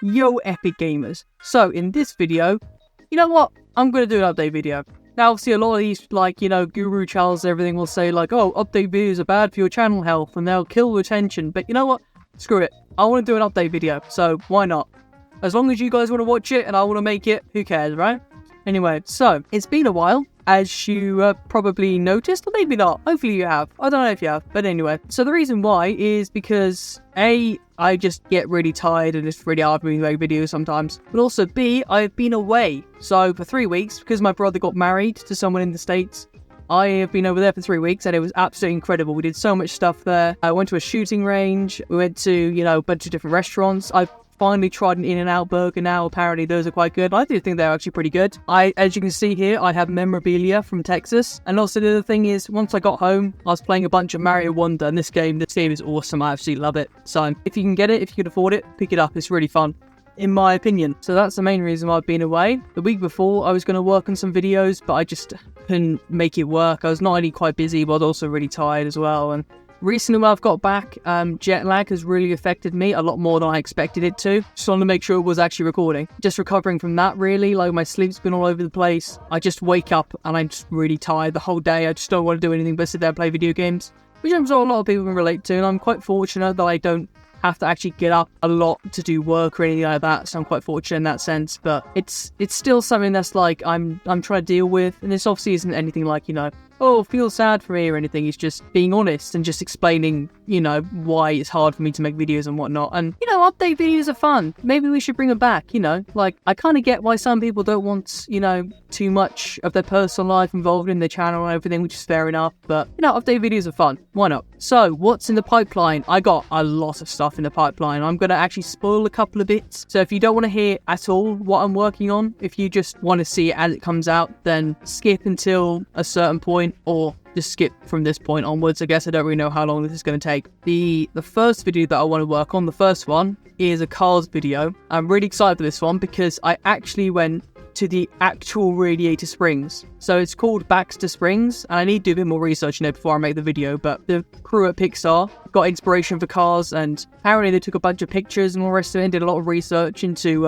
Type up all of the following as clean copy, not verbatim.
Yo, epic gamers. So in this video, you know what? I'm going to do an update video. Now, obviously, a lot of these, guru channels and everything will say, oh, update videos are bad for your channel health and they'll kill retention. But you know what? Screw it. I want to do an update video, so why not? As long as you guys want to watch it and I want to make it, who cares, right? Anyway, so it's been a while, as you probably noticed, or maybe not. Hopefully you have. I don't know if you have, but anyway. So the reason why is because A, I just get really tired and it's really hard for me to make videos sometimes. But also B, I've been away. So for 3 weeks, because my brother got married to someone in the States, I have been over there for 3 weeks and it was absolutely incredible. We did so much stuff there. I went to a shooting range. We went to, a bunch of different restaurants. I finally tried an In-N-Out burger now. Apparently those are quite good. I do think they're actually pretty good. As you can see here, I have memorabilia from Texas. And also the other thing is, once I got home, I was playing a bunch of Mario Wonder, and this game is awesome. I absolutely love it. So if you can get it, if you can afford it, pick it up. It's really fun, in my opinion. So that's the main reason why I've been away. The week before, I was going to work on some videos, but I just couldn't make it work. I was not only quite busy, but also really tired as well. And recently when I've got back, jet lag has really affected me a lot more than I expected it to. Just wanted to make sure it was actually recording. Just recovering from that, really. My sleep's been all over the place. I just wake up and I'm just really tired the whole day. I just don't want to do anything but sit there and play video games, which I'm sure a lot of people can relate to. And I'm quite fortunate that I don't have to actually get up a lot to do work or anything like that, so I'm quite fortunate in that sense. But it's still something that's I'm trying to deal with, and this obviously isn't anything oh, feel sad for me or anything. It's just being honest and just explaining, why it's hard for me to make videos and whatnot. And, update videos are fun. Maybe we should bring them back, I kind of get why some people don't want, too much of their personal life involved in their channel and everything, which is fair enough. But, update videos are fun. Why not? So, what's in the pipeline? I got a lot of stuff in the pipeline. I'm going to actually spoil a couple of bits. So, if you don't want to hear at all what I'm working on, if you just want to see it as it comes out, then skip until a certain point, or just skip from this point onwards. I guess I don't really know how long this is going to take. The first video that I want to work on, the first one, is a cars video. I'm really excited for this one because I actually went to the actual Radiator Springs. So it's called Baxter Springs, and I need to do a bit more research before I make the video, but the crew at Pixar got inspiration for cars, and apparently they took a bunch of pictures and all the rest of it and did a lot of research into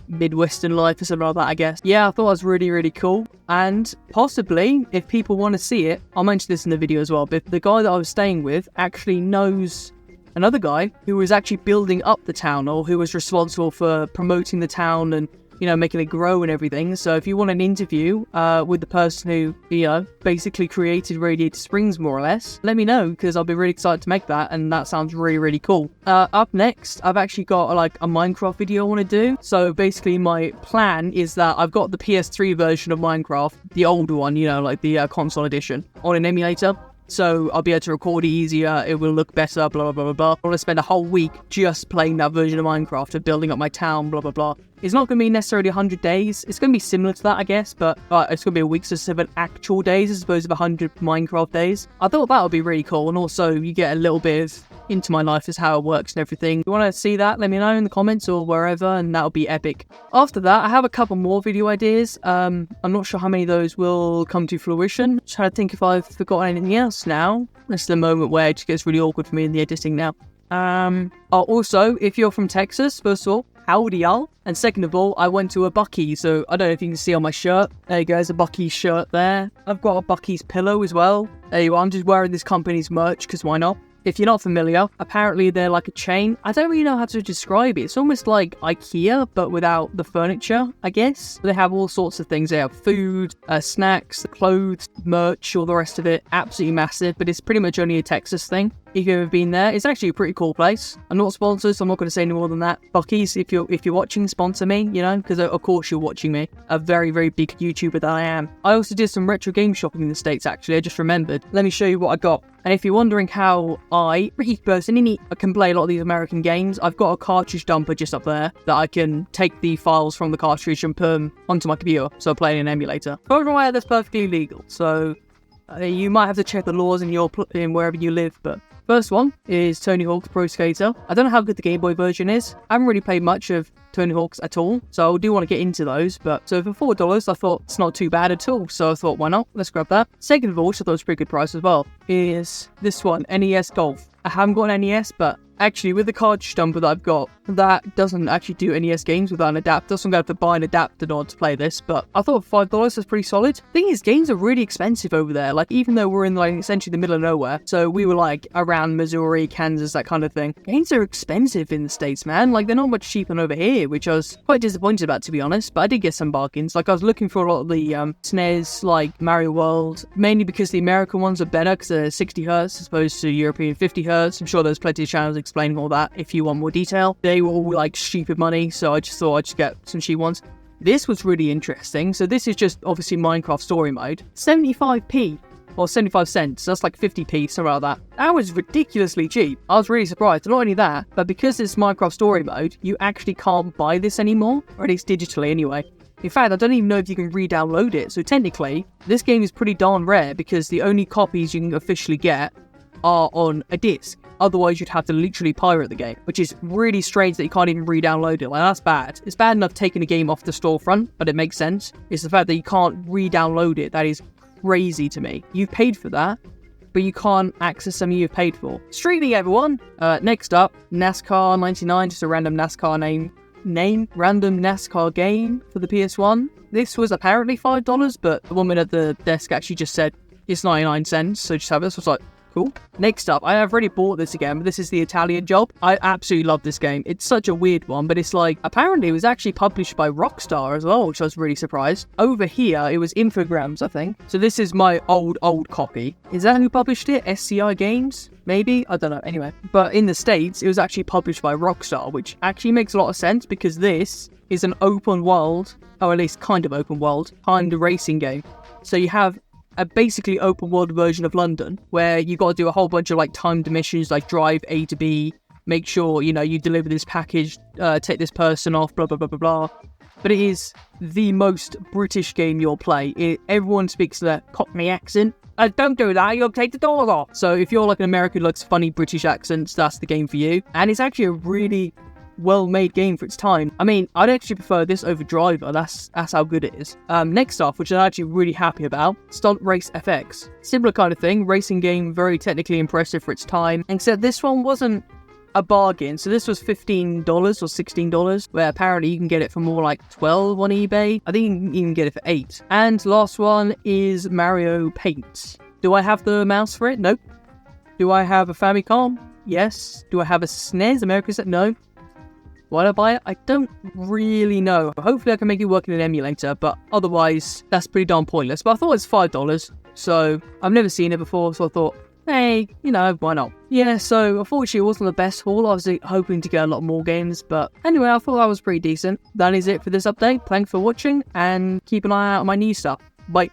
Midwestern life or something like that, I guess. Yeah, I thought it was really, really cool. And possibly, if people want to see it, I'll mention this in the video as well, but the guy that I was staying with actually knows another guy who was actually building up the town, or who was responsible for promoting the town and making it grow and everything. So if you want an interview with the person who, basically created Radiator Springs, more or less, let me know, because I'll be really excited to make that, and that sounds really, really cool. Up next, I've actually got a Minecraft video I want to do. So basically my plan is that I've got the PS3 version of Minecraft, the older one, the console edition, on an emulator. So I'll be able to record it easier, it will look better, blah, blah, blah, blah. I want to spend a whole week just playing that version of Minecraft and building up my town, blah, blah, blah. It's not going to be necessarily 100 days. It's going to be similar to that, I guess, but it's going to be a week's of 7 actual days as opposed to 100 Minecraft days. I thought that would be really cool, and also you get a little bit of into my life as how it works and everything. If you want to see that, let me know in the comments or wherever, and that'll be epic. After that, I have a couple more video ideas. I'm not sure how many of those will come to fruition. Just trying to think if I've forgotten anything else now. This is the moment where it just gets really awkward for me in the editing now. Also, if you're from Texas, first of all, howdy y'all. And second of all, I went to a Buc-ee's, so I don't know if you can see on my shirt. There you go, there's a Buc-ee's shirt there. I've got a Buc-ee's pillow as well. There you go, I'm just wearing this company's merch, because why not? If you're not familiar, apparently they're like a chain. I don't really know how to describe it. It's almost like IKEA, but without the furniture, I guess. They have all sorts of things. They have food, snacks, clothes, merch, all the rest of it. Absolutely massive, but it's pretty much only a Texas thing. If you've ever been there, it's actually a pretty cool place. I'm not sponsored, so I'm not going to say any more than that. Buc-ee's, if you're watching, sponsor me, because of course you're watching me. A very, very big YouTuber that I am. I also did some retro game shopping in the States, actually. I just remembered. Let me show you what I got. And if you're wondering how I, personally, can play a lot of these American games, I've got a cartridge dumper just up there that I can take the files from the cartridge and put them onto my computer, so I play in an emulator. However, that's perfectly legal, so you might have to check the laws in wherever you live, but first one is Tony Hawk's Pro Skater. I don't know how good the Game Boy version is. I haven't really played much of Tony Hawk's at all, so I do want to get into those. But so for $4, I thought it's not too bad at all. So I thought, why not? Let's grab that. Second of all, which I thought was a pretty good price as well, is this one, NES Golf. I haven't got an NES, but Actually, with the cartridge dumper that I've got, that doesn't actually do NES games without an adapter, so I'm going to have to buy an adapter in order to play this, but I thought $5 was pretty solid. Thing is, games are really expensive over there, like, even though we're in, like, essentially the middle of nowhere, so we were, like, around Missouri, Kansas, that kind of thing. Games are expensive in the States, man. Like, they're not much cheaper than over here, which I was quite disappointed about, to be honest, but I did get some bargains. Like, I was looking for a lot of the SNES, like Mario World, mainly because the American ones are better, because they're 60 hertz as opposed to European 50 hertz. I'm sure there's plenty of channels explaining all that if you want more detail. They were all like stupid money, so I just thought I'd just get some cheap ones. This was really interesting. So this is just obviously Minecraft story mode. 75p or 75 cents. That's like 50p, something like that. That was ridiculously cheap. I was really surprised. Not only that, but because it's Minecraft story mode, you actually can't buy this anymore, or at least digitally anyway. In fact, I don't even know if you can re-download it. So technically, this game is pretty darn rare because the only copies you can officially get are on a disc. Otherwise, you'd have to literally pirate the game, which is really strange that you can't even re-download it. Like, that's bad. It's bad enough taking a game off the storefront, but it makes sense. It's the fact that you can't re-download it that is crazy to me. You've paid for that, but you can't access something you've paid for. Streaming, everyone! Next up, NASCAR 99, just a random NASCAR random NASCAR game for the PS1. This was apparently $5, but the woman at the desk actually just said it's 99 cents, so just have it. So I was like, cool. Next up, I have already bought this again, but this is the Italian Job. I absolutely love this game. It's such a weird one, but it's like, apparently it was actually published by Rockstar as well, which I was really surprised. Over here, it was Infogrames, I think. So this is my old copy. Is that who published it? SCI Games? Maybe? I don't know. Anyway. But in the States, it was actually published by Rockstar, which actually makes a lot of sense because this is an open world, or at least kind of open world, timed racing game. So you have a basically open world version of London where you got to do a whole bunch of like timed missions, like drive A to B, make sure, you know, you deliver this package, take this person off, blah, blah, blah, blah, blah. But it is the most British game you'll play. Everyone speaks their Cockney accent. Don't do that, you'll take the doors off. So if you're like an American who likes funny British accents, that's the game for you. And it's actually a really well-made game for its time. I mean, I'd actually prefer this over Driver. That's how good it is. Next off, which I'm actually really happy about, Stunt Race FX. Similar kind of thing, racing game, very technically impressive for its time. Except this one wasn't a bargain. So this was $15 or $16, where apparently you can get it for more like $12 on eBay. I think you can even get it for $8. And last one is Mario Paint. Do I have the mouse for it? Nope. Do I have a Famicom? Yes. Do I have a SNES? American SNES? No. Why did I buy it? I don't really know. Hopefully I can make it work in an emulator, but otherwise that's pretty darn pointless. But I thought it was $5, so I've never seen it before, so I thought, hey, you know, why not? Yeah, so unfortunately it wasn't the best haul. I was hoping to get a lot more games, but anyway, I thought that was pretty decent. That is it for this update. Thanks for watching, and keep an eye out on my new stuff. Bye.